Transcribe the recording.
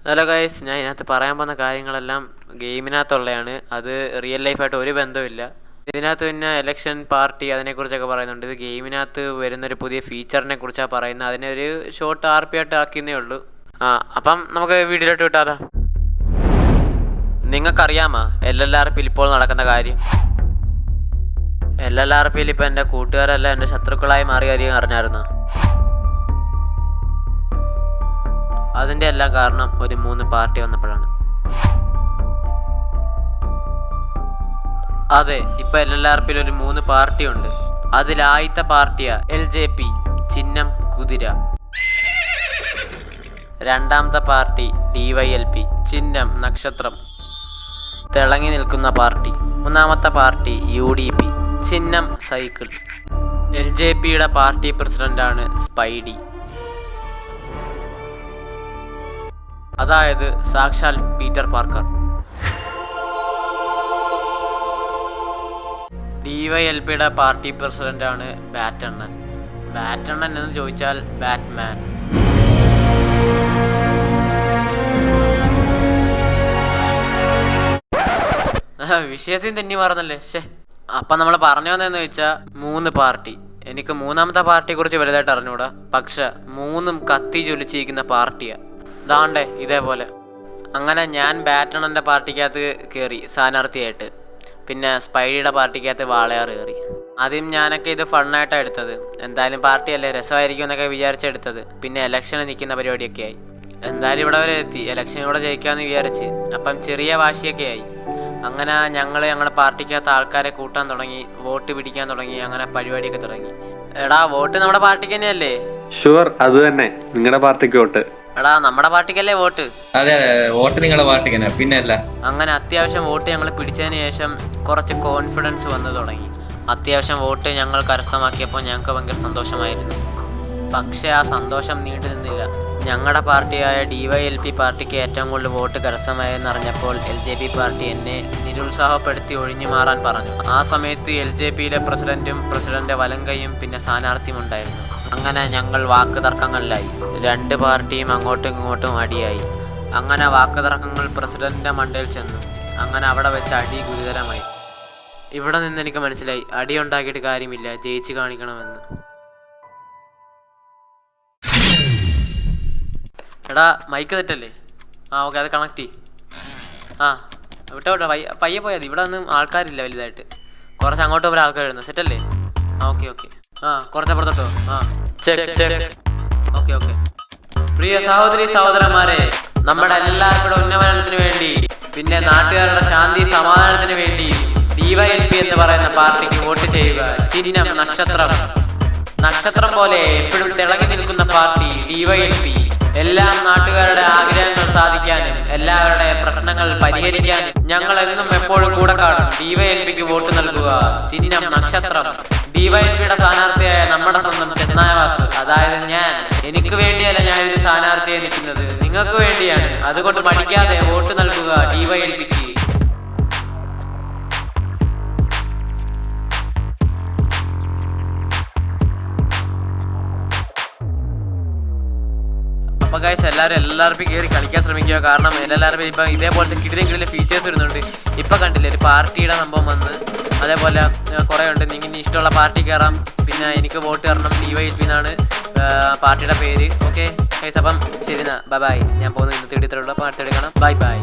Hello guys, ഞാൻ ഇതിനകത്ത് പറയാൻ പോകുന്ന കാര്യങ്ങളെല്ലാം ഗെയിമിനകത്തുള്ളതാണ്. അത് റിയൽ ലൈഫായിട്ട് ഒരു ബന്ധമില്ല. ഇതിനകത്ത് പിന്നെ എലക്ഷൻ പാർട്ടി അതിനെക്കുറിച്ചൊക്കെ പറയുന്നുണ്ട്. ഇത് ഗെയിമിനകത്ത് വരുന്നൊരു പുതിയ ഫീച്ചറിനെ കുറിച്ചാണ് പറയുന്നത്. അതിനൊരു ഷോർട്ട് RP ആയിട്ട് ആക്കിയെന്നേ ഉള്ളൂ. അപ്പം നമുക്ക് വീഡിയോയിലോട്ട് വിട്ടാലോ. നിങ്ങൾക്കറിയാമോ LLRPയിൽ ഇപ്പോൾ നടക്കുന്ന കാര്യം? LLRPയിൽ ഇപ്പോൾ എൻ്റെ കൂട്ടുകാരെല്ലാം എൻ്റെ ശത്രുക്കളായി മാറിയ കാര്യം അറിഞ്ഞായിരുന്നോ? അതിൻ്റെ എല്ലാം കാരണം ഒരു 3 പാർട്ടി വന്നപ്പോഴാണ്. അതെ, ഇപ്പം LLRPയിൽ ഒരു 3 പാർട്ടി ഉണ്ട്. അതിലാദ്യത്തെ പാർട്ടിയാ LJP, ചിഹ്നം കുതിര. രണ്ടാമത്തെ പാർട്ടി DYLP, ചിഹ്നം നക്ഷത്രം, തിളങ്ങി നിൽക്കുന്ന പാർട്ടി. മൂന്നാമത്തെ പാർട്ടി UDP, ചിഹ്നം സൈക്കിൾ. LJPയുടെ പാർട്ടി പ്രസിഡന്റാണ് സ്പൈഡി, അതായത് സാക്ഷാൽ പീറ്റർ പാർക്കർ. DYLPയുടെ പാർട്ടി പ്രസിഡന്റാണ് ബാറ്റണ്ണൻ. ബാറ്റണ്ണൻ എന്ന് ചോദിച്ചാൽ ബാറ്റ്മാൻ. വിഷയത്തിൽ തന്നെ മാറുന്നല്ലേ. അപ്പം നമ്മൾ പറഞ്ഞു വന്നതെന്ന് വെച്ചാൽ 3 പാർട്ടി. എനിക്ക് മൂന്നാമത്തെ പാർട്ടിയെ കുറിച്ച് വലുതായിട്ട് അറിഞ്ഞൂടാ, പക്ഷെ 3ഉം കത്തി ജ്വലിച്ചിരിക്കുന്ന പാർട്ടിയാണ്. ദാണ്ടേ ഇതേപോലെ. അങ്ങനെ ഞാൻ ബാറ്റണ്ണൻ്റെ പാർട്ടിക്കകത്ത് കയറി സ്ഥാനാർത്ഥിയായിട്ട്. പിന്നെ സ്പൈഡിയുടെ പാർട്ടിക്കകത്ത് വാളയാർ കയറി. ആദ്യം ഞാനൊക്കെ ഇത് ഫണ്ണായിട്ടാണ് എടുത്തത്. എന്തായാലും പാർട്ടിയല്ലേ, രസമായിരിക്കും എന്നൊക്കെ വിചാരിച്ചെടുത്തത്. പിന്നെ ഇലക്ഷന് നിൽക്കുന്ന പരിപാടിയൊക്കെ ആയി. എന്തായാലും ഇവിടെ വരെ എത്തി. ഇലക്ഷനിലൂടെ ജയിക്കാമെന്ന് വിചാരിച്ച്. അപ്പം ചെറിയ വാശിയൊക്കെ ആയി. അങ്ങനെ ഞങ്ങളുടെ പാർട്ടിക്കകത്ത് ആൾക്കാരെ കൂട്ടാൻ തുടങ്ങി, വോട്ട് പിടിക്കാൻ തുടങ്ങി. അങ്ങനെ പരിപാടിയൊക്കെ തുടങ്ങി. എടാ, വോട്ട് നമ്മുടെ പാർട്ടിക്ക് തന്നെയല്ലേ? ഷുവർ, അത് തന്നെ. നിങ്ങളുടെ പാർട്ടിക്ക് വോട്ട്. എടാ, നമ്മുടെ പാർട്ടിക്കല്ലേ വോട്ട്? അതെ അതെ, വോട്ട് നിങ്ങളുടെ പാർട്ടിക്ക് തന്നെ, പിന്നെ അല്ല. അങ്ങനെ അത്യാവശ്യം വോട്ട് ഞങ്ങൾ പിടിച്ചതിന് ശേഷം കുറച്ച് കോൺഫിഡൻസ് വന്നു തുടങ്ങി. അത്യാവശ്യം വോട്ട് ഞങ്ങൾ കരസ്ഥമാക്കിയപ്പോൾ ഞങ്ങൾക്ക് ഭയങ്കര സന്തോഷമായിരുന്നു. പക്ഷേ ആ സന്തോഷം നീണ്ടു നിന്നില്ല. ഞങ്ങളുടെ പാർട്ടിയായ DYLP പാർട്ടിക്ക് ഏറ്റവും കൂടുതൽ വോട്ട് കരസ്ഥമായെന്ന് അറിഞ്ഞപ്പോൾ LJP പാർട്ടി എന്നെ നിരുത്സാഹപ്പെടുത്തി ഒഴിഞ്ഞു മാറാൻ പറഞ്ഞു. ആ സമയത്ത് LJPയിലെ പ്രസിഡന്റ് വലങ്കയും പിന്നെ സ്ഥാനാർത്ഥിയും ഉണ്ടായിരുന്നു. അങ്ങനെ ഞങ്ങൾ വാക്ക് തർക്കങ്ങളിലായി. 2 പാർട്ടിയും അങ്ങോട്ടും ഇങ്ങോട്ടും അടിയായി. അങ്ങനെ വാക്ക് തർക്കങ്ങൾ പ്രസിഡന്റിന്റെ മണ്ടയിൽ ചെന്നു. അങ്ങനെ അവിടെ വെച്ച് അടി ഗുരുതരമായി. ഇവിടെ നിന്ന് എനിക്ക് മനസ്സിലായി, അടി ഉണ്ടാക്കിയിട്ട് കാര്യമില്ല, ജയിച്ച് കാണിക്കണമെന്ന്. എടാ, മൈക്ക് തെറ്റല്ലേ? ഓക്കെ, അത് കണക്ട് ചെയ്യും. വിട്ടോ പയ്യെ പോയാൽ മതി. ഇവിടെ ഒന്നും ആൾക്കാരില്ല വലുതായിട്ട്. കുറച്ച് അങ്ങോട്ട് പോലും ആൾക്കാർ വരുന്നു. സെറ്റല്ലേ? ഓക്കെ കുറച്ചപ്പുറത്തോട്ടോ. ഓക്കെ. പ്രിയ സഹോദരി സഹോദരന്മാരെ, നമ്മുടെ എല്ലാവരുടെ ഉന്നമനത്തിന് വേണ്ടി, പിന്നെ നാട്ടുകാരുടെ ശാന്തി സമാധാനത്തിന് വേണ്ടി DYLP എന്ന് പറയുന്ന പാർട്ടിക്ക് വോട്ട് ചെയ്യുക. ചിഹ്നം നക്ഷത്രം പോലെ എപ്പോഴും തിളങ്ങി നിൽക്കുന്ന പാർട്ടി DYLP. എല്ലാ നാട്ടുകാരുടെ ആഗ്രഹങ്ങൾ സാധിക്കാനും എല്ലാവരുടെ പ്രശ്നങ്ങൾ പരിഹരിക്കാനും ഞങ്ങൾ എന്നും എപ്പോഴും കൂടെ കാണും. DYLPക്ക് വോട്ട് നൽകുക. ചിഹ്നം നക്ഷത്രം. DYLPയുടെ സ്ഥാനാർത്ഥിയായ നമ്മുടെ സ്വന്തം ചെന്നായവാസു, അതായത് ഞാൻ. എനിക്ക് വേണ്ടിയല്ല ഞാൻ ഒരു സ്ഥാനാർത്ഥിയെ നിൽക്കുന്നത്, നിങ്ങൾക്ക് വേണ്ടിയാണ്. അതുകൊണ്ട് മടിക്കാതെ വോട്ട് നൽകുക DYLPക്ക്. അപ്പോൾ ഗൈസ്, എല്ലാവരും LLRP കയറി കളിക്കാൻ ശ്രമിക്കുക. കാരണം LLRP ഇപ്പം ഇതേപോലത്തെ കിടിലെ ഫീച്ചേഴ്സ് വരുന്നുണ്ട്. ഇപ്പം കണ്ടില്ലേ, ഒരു പാർട്ടിയുടെ സംഭവം വന്ന്, അതേപോലെ കുറേ ഉണ്ട്. നിങ്ങൾ ഇഷ്ടമുള്ള പാർട്ടി കയറാം. പിന്നെ എനിക്ക് വോട്ട് തരണം. DYLP എന്നാണ് പാർട്ടിയുടെ പേര്. ഓക്കെ ഗൈസ്, അപ്പം ശരി, ബൈ. ഞാൻ പോകുന്നത് ഇന്നത്തെ വീഡിയോ ഇത്രയുള്ളൂ. അപ്പോൾ അടുത്ത വീഡിയോ കാണാം. ബൈ.